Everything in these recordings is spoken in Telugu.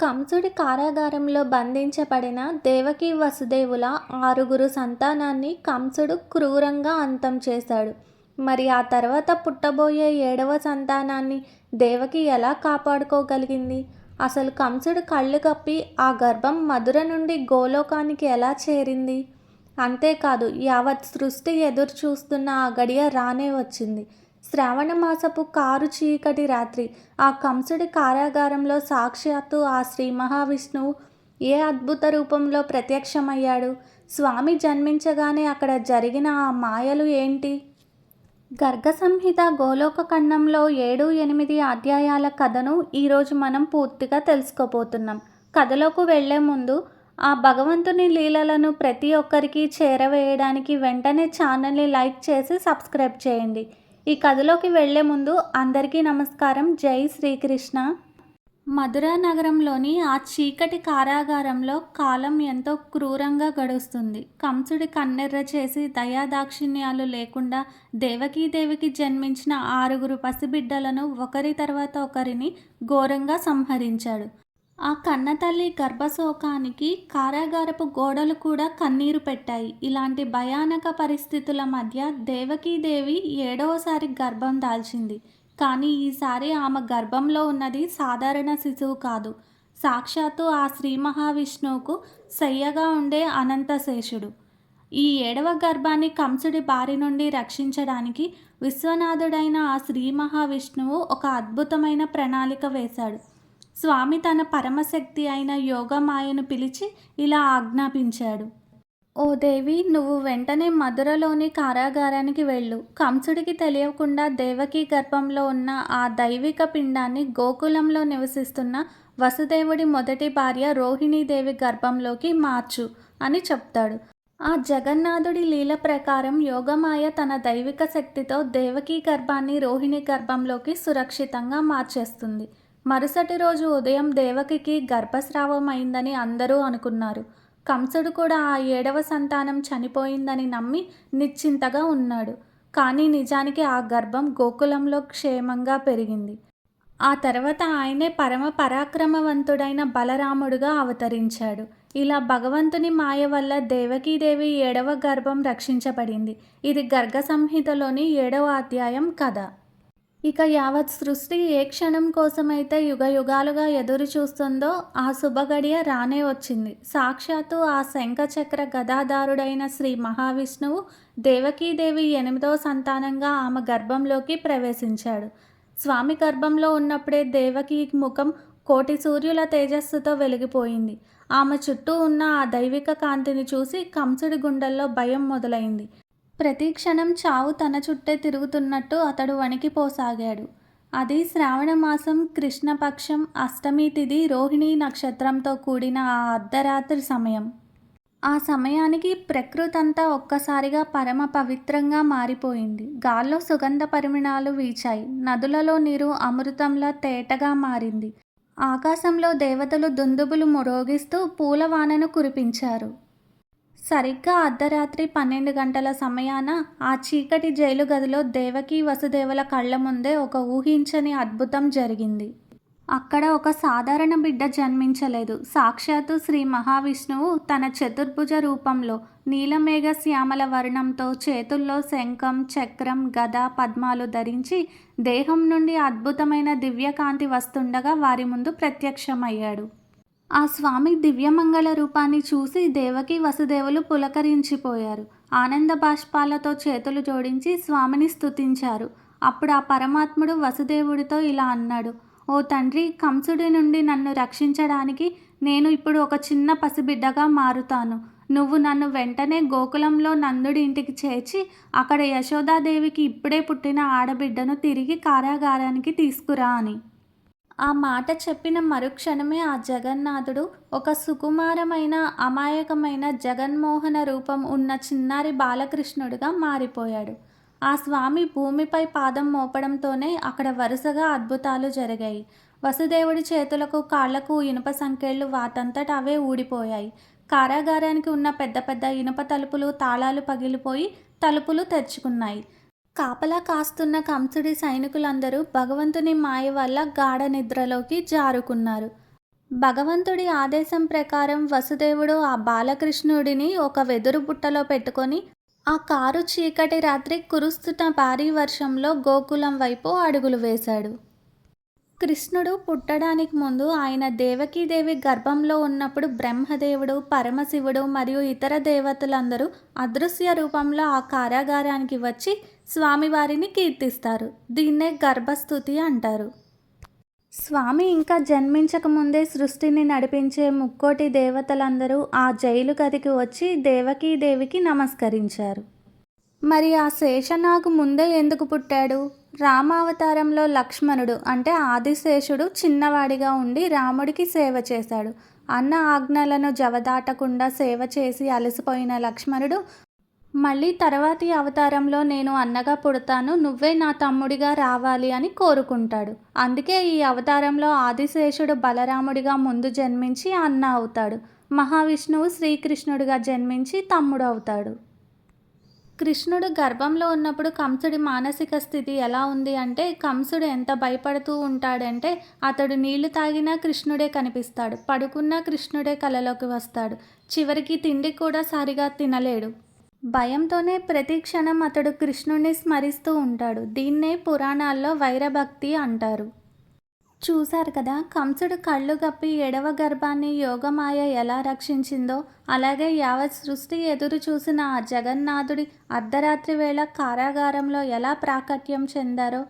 కంసుడి కారాగారంలో బంధించబడిన దేవకీ వసుదేవుల 6 సంతానాన్ని కంసుడు క్రూరంగా అంతం చేశాడు. మరి ఆ తర్వాత పుట్టబోయే 7వ సంతానాన్ని దేవకి ఎలా కాపాడుకోగలిగింది? అసలు కంసుడు కళ్ళు కప్పి ఆ గర్భం మధుర నుండి గోలోకానికి ఎలా చేరింది? అంతేకాదు, యావత్ సృష్టి ఎదురు చూస్తున్న ఆ గడియ రానే వచ్చింది. శ్రావణమాసపు కారు చీకటి రాత్రి ఆ కంసుడి కారాగారంలో సాక్షాత్తు ఆ శ్రీ మహావిష్ణువు ఏ అద్భుత రూపంలో ప్రత్యక్షమయ్యాడు? స్వామి జన్మించగానే అక్కడ జరిగిన ఆ మాయలు ఏంటి? గర్గ సంహిత గోలోక ఖండంలో 7, 8 అధ్యాయాల కథను ఈరోజు మనం పూర్తిగా తెలుసుకోబోతున్నాం. కథలోకి వెళ్లే ముందు ఆ భగవంతుని లీలలను ప్రతి ఒక్కరికి చేరవేయడానికి వెంటనే ఛానల్ని లైక్ చేసి సబ్స్క్రైబ్ చేయండి. ఈ కథలోకి వెళ్లే ముందు అందరికీ నమస్కారం. జై శ్రీకృష్ణ. మధురా నగరంలోని ఆ చీకటి కారాగారంలో కాలం ఎంతో క్రూరంగా గడుస్తుంది. కంసుడి కన్నెర్ర చేసి దయాదాక్షిణ్యాలు లేకుండా దేవకీదేవికి జన్మించిన 6 పసిబిడ్డలను ఒకరి తర్వాత ఒకరిని ఘోరంగా సంహరించాడు. ఆ కన్నతల్లి గర్భశోకానికి కారాగారపు గోడలు కూడా కన్నీరు పెట్టాయి. ఇలాంటి భయానక పరిస్థితుల మధ్య దేవకీదేవి 7వసారి గర్భం దాల్చింది. కానీ ఈసారి ఆమె గర్భంలో ఉన్నది సాధారణ శిశువు కాదు, సాక్షాత్తు ఆ శ్రీ మహావిష్ణువుకు శయ్యగా ఉండే అనంతశేషుడు. ఈ 7వ గర్భాన్ని కంసుడి బారి నుండి రక్షించడానికి విశ్వనాథుడైన ఆ శ్రీ మహావిష్ణువు ఒక అద్భుతమైన ప్రణాళిక వేశాడు. స్వామి తన పరమశక్తి అయిన యోగమాయను పిలిచి ఇలా ఆజ్ఞాపించాడు. ఓ దేవి, నువ్వు వెంటనే మధురలోని కారాగారానికి వెళ్ళు. కంసుడికి తెలియకుండా దేవకీ గర్భంలో ఉన్న ఆ దైవిక పిండాన్ని గోకులంలో నివసిస్తున్న వసుదేవుడి మొదటి భార్య రోహిణీదేవి గర్భంలోకి మార్చు అని చెప్తాడు. ఆ జగన్నాథుడి లీల ప్రకారం యోగమాయ తన దైవిక శక్తితో దేవకీ గర్భాన్ని రోహిణి గర్భంలోకి సురక్షితంగా మార్చేస్తుంది. మరుసటి రోజు ఉదయం దేవకికి గర్భస్రావం అయిందని అందరూ అనుకున్నారు. కంసుడు కూడా ఆ 7వ సంతానం చనిపోయిందని నమ్మి నిశ్చింతగా ఉన్నాడు. కానీ నిజానికి ఆ గర్భం గోకులంలో క్షేమంగా పెరిగింది. ఆ తర్వాత ఆయనే పరమ పరాక్రమవంతుడైన బలరాముడుగా అవతరించాడు. ఇలా భగవంతుని మాయ వల్ల దేవకీదేవి 7వ గర్భం రక్షించబడింది. ఇది గర్గ సంహితలోని 7వ అధ్యాయం కథ. ఇక యావత్ సృష్టి ఏ క్షణం కోసమైతే యుగాలుగా ఎదురు చూస్తుందో ఆ శుభగడియ రానే వచ్చింది. సాక్షాత్తు ఆ శంఖచక్ర గదాధారుడైన శ్రీ మహావిష్ణువు దేవకీదేవి 8వ సంతానంగా ఆమె గర్భంలోకి ప్రవేశించాడు. స్వామి గర్భంలో ఉన్నప్పుడే దేవకీ ముఖం కోటి సూర్యుల తేజస్సుతో వెలిగిపోయింది. ఆమె చుట్టూ ఉన్న ఆ దైవిక కాంతిని చూసి కంసుడి గుండెల్లో భయం మొదలైంది. ప్రతి క్షణం చావు తన చుట్టే తిరుగుతున్నట్టు అతడు వణికిపోసాగాడు. అది శ్రావణమాసం కృష్ణపక్షం అష్టమి తిథి రోహిణీ నక్షత్రంతో కూడిన ఆ అర్ధరాత్రి సమయం. ఆ సమయానికి ప్రకృతి అంతా ఒక్కసారిగా పరమ పవిత్రంగా మారిపోయింది. గాల్లో సుగంధ పరిమళాలు వీచాయి. నదులలో నీరు అమృతంలా తేటగా మారింది. ఆకాశంలో దేవతలు దుందుబులు మ్రోగిస్తూ పూలవానను కురిపించారు. సరిగ్గా అర్ధరాత్రి 12 గంటల సమయాన ఆ చీకటి జైలు గదిలో దేవకీ వసుదేవుల కళ్ళ ముందే ఒక ఊహించని అద్భుతం జరిగింది. అక్కడ ఒక సాధారణ బిడ్డ జన్మించలేదు. సాక్షాత్తు శ్రీ మహావిష్ణువు తన చతుర్భుజ రూపంలో నీలమేఘ శ్యామల వర్ణంతో చేతుల్లో శంఖం, చక్రం, గద, పద్మాలు ధరించి దేహం నుండి అద్భుతమైన దివ్యకాంతి వస్తుండగా వారి ముందు ప్రత్యక్షమయ్యాడు. ఆ స్వామి దివ్యమంగళ రూపాన్ని చూసి దేవకీ వసుదేవులు పులకరించిపోయారు. ఆనంద బాష్పాలతో చేతులు జోడించి స్వామిని స్తుతించారు. అప్పుడు ఆ పరమాత్ముడు వసుదేవుడితో ఇలా అన్నాడు. ఓ తండ్రి, కంసుడి నుండి నన్ను రక్షించడానికి నేను ఇప్పుడు ఒక చిన్న పసిబిడ్డగా మారుతాను. నువ్వు నన్ను వెంటనే గోకులంలో నందుడి ఇంటికి చేర్చి అక్కడ యశోదాదేవికి ఇప్పుడే పుట్టిన ఆడబిడ్డను తిరిగి కారాగారానికి తీసుకురా అని. ఆ మాట చెప్పిన మరుక్షణమే ఆ జగన్నాథుడు ఒక సుకుమారమైన అమాయకమైన జగన్మోహన రూపం ఉన్న చిన్నారి బాలకృష్ణుడిగా మారిపోయాడు. ఆ స్వామి భూమిపై పాదం మోపడంతోనే అక్కడ వరుసగా అద్భుతాలు జరిగాయి. వసుదేవుడి చేతులకు కాళ్లకు ఇనుప సంకెళ్ళు వాటంతట అవే ఊడిపోయాయి. కారాగారానికి ఉన్న పెద్ద పెద్ద ఇనుప తలుపులు తాళాలు పగిలిపోయి తలుపులు తెరుచుకున్నాయి. కాపలా కాస్తున్న కంసుడి సైనికులందరూ భగవంతుని మాయ వల్ల గాఢ నిద్రలోకి జారుకున్నారు. భగవంతుడి ఆదేశం ప్రకారం వసుదేవుడు ఆ బాలకృష్ణుడిని ఒక వెదురు బుట్టలో పెట్టుకొని ఆ కారు చీకటి రాత్రి కురుస్తున్న భారీ వర్షంలో గోకులం వైపు అడుగులు వేశాడు. కృష్ణుడు పుట్టడానికి ముందు ఆయన దేవకీదేవి గర్భంలో ఉన్నప్పుడు బ్రహ్మదేవుడు, పరమశివుడు మరియు ఇతర దేవతలందరూ అదృశ్య రూపంలో ఆ కారాగారానికి వచ్చి స్వామివారిని కీర్తిస్తారు. దీన్నే గర్భస్తుతి అంటారు. స్వామి ఇంకా జన్మించకముందే సృష్టిని నడిపించే ముక్కోటి దేవతలందరూ ఆ జైలు గదికి వచ్చి దేవకీదేవికి నమస్కరించారు. మరి ఆ శేషనాగు ముందే ఎందుకు పుట్టాడు? రామావతారంలో లక్ష్మణుడు అంటే ఆదిశేషుడు చిన్నవాడిగా ఉండి రాముడికి సేవ చేశాడు. అన్న ఆజ్ఞలను జవదాటకుండా సేవ చేసి అలసిపోయిన లక్ష్మణుడు మళ్ళీ తర్వాతి అవతారంలో నేను అన్నగా పుడతాను, నువ్వే నా తమ్ముడిగా రావాలి అని కోరుకుంటాడు. అందుకే ఈ అవతారంలో ఆదిశేషుడు బలరాముడిగా ముందు జన్మించి అన్న అవుతాడు. మహావిష్ణువు శ్రీకృష్ణుడిగా జన్మించి తమ్ముడు అవుతాడు. కృష్ణుడు గర్భంలో ఉన్నప్పుడు కంసుడి మానసిక స్థితి ఎలా ఉంది అంటే, కంసుడు ఎంత భయపడుతూ ఉంటాడంటే అతడు నీళ్లు తాగినా కృష్ణుడే కనిపిస్తాడు, పడుకున్నా కృష్ణుడే కలలోకి వస్తాడు, చివరికి తిండి కూడా సరిగా తినలేడు. భయంతోనే ప్రతి క్షణం అతడు కృష్ణుడిని స్మరిస్తూ ఉంటాడు. దీన్నే పురాణాల్లో వైరభక్తి అంటారు. చూశారు కదా, కంసుడు కళ్ళు గప్పి ఎడవ గర్భాన్ని యోగమాయ ఎలా రక్షించిందో, అలాగే యావత్ సృష్టి ఎదురు చూసిన ఆ జగన్నాథుడి అర్ధరాత్రి వేళ కారాగారంలో ఎలా ప్రాకట్యం చెందారో.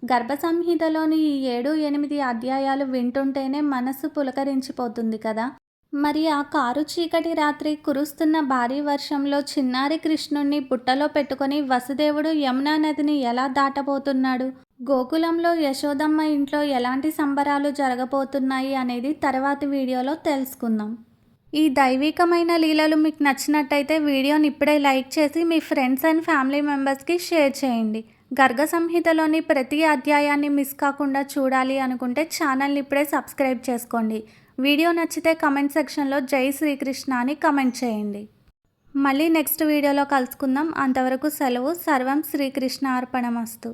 గర్భ సంహితలోని ఈ 7-8 అధ్యాయాలు వింటుంటేనే మనస్సు పులకరించిపోతుంది కదా. మరి ఆ కారు చీకటి రాత్రి కురుస్తున్న భారీ వర్షంలో చిన్నారి కృష్ణుణ్ణి బుట్టలో పెట్టుకొని వసుదేవుడు యమునా నదిని ఎలా దాటబోతున్నాడు? గోకులంలో యశోదమ్మ ఇంట్లో ఎలాంటి సంబరాలు జరగబోతున్నాయి అనేది తర్వాతి వీడియోలో తెలుసుకుందాం. ఈ దైవికమైన లీలలు మీకు నచ్చినట్టయితే వీడియోని ఇప్పుడే లైక్ చేసి మీ ఫ్రెండ్స్ అండ్ ఫ్యామిలీ మెంబర్స్కి షేర్ చేయండి. గర్గ సంహితలోని ప్రతి అధ్యాయాన్ని మిస్ కాకుండా చూడాలి అనుకుంటే ఛానల్ని ఇప్పుడే సబ్స్క్రైబ్ చేసుకోండి. వీడియో నచ్చితే కమెంట్ సెక్షన్లో జై శ్రీకృష్ణ అని కమెంట్ చేయండి. మళ్ళీ నెక్స్ట్ వీడియోలో కలుసుకుందాం. అంతవరకు సెలవు. సర్వం శ్రీకృష్ణ అర్పణమస్తు.